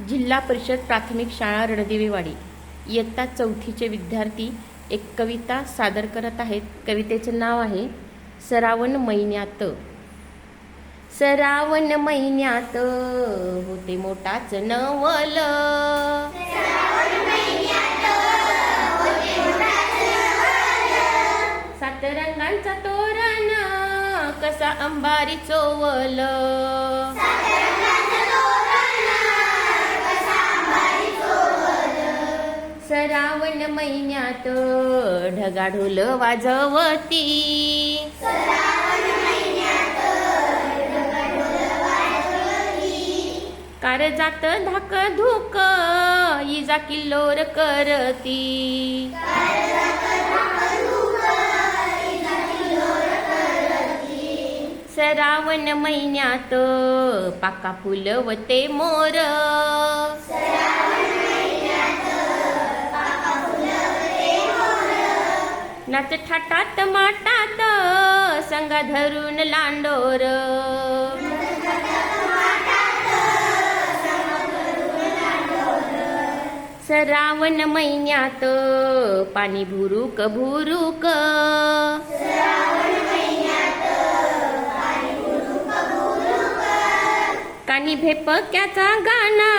जिल्हा परिषद प्राथमिक शाळा रणदिवेवाडी इयत्ता चौथीचे विद्यार्थी एक कविता सादर करत आहेत. कवितेचं नाव आहे सरावण महिन्यात. सरावण महिन्यात होते मोठाच नवल, सात रंगांचा तोरण कसा अंबारी चोवल. सरावण महिन्यात ढगाढोल वाजवती, कारजात धाक धुक इजा किल्लोर करती. सरावण महिन्यात पाका फुलवते मोर, नाच थाटात माटात संगा धरून लांडोर. सरावण महिन्यात पाणी भुरुक भुरुक, कानी भेपक्याचा गाणा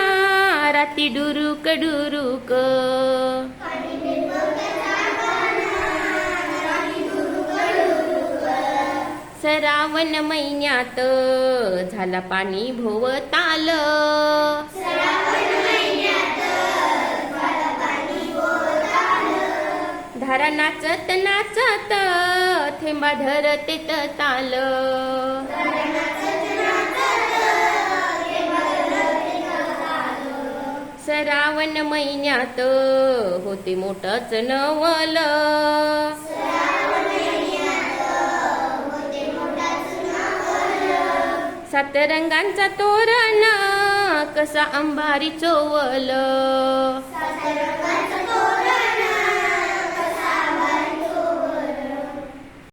राती डुरुक डुरुक. सरावण महिन्यात झाला पाणी भोवताल, धारा नाचत नाचत थेंबा धरते ताल. सरावण महिन्यात होते मोठंच नवल, सात रंगांचा तोरण कसा अंबारी चोवल.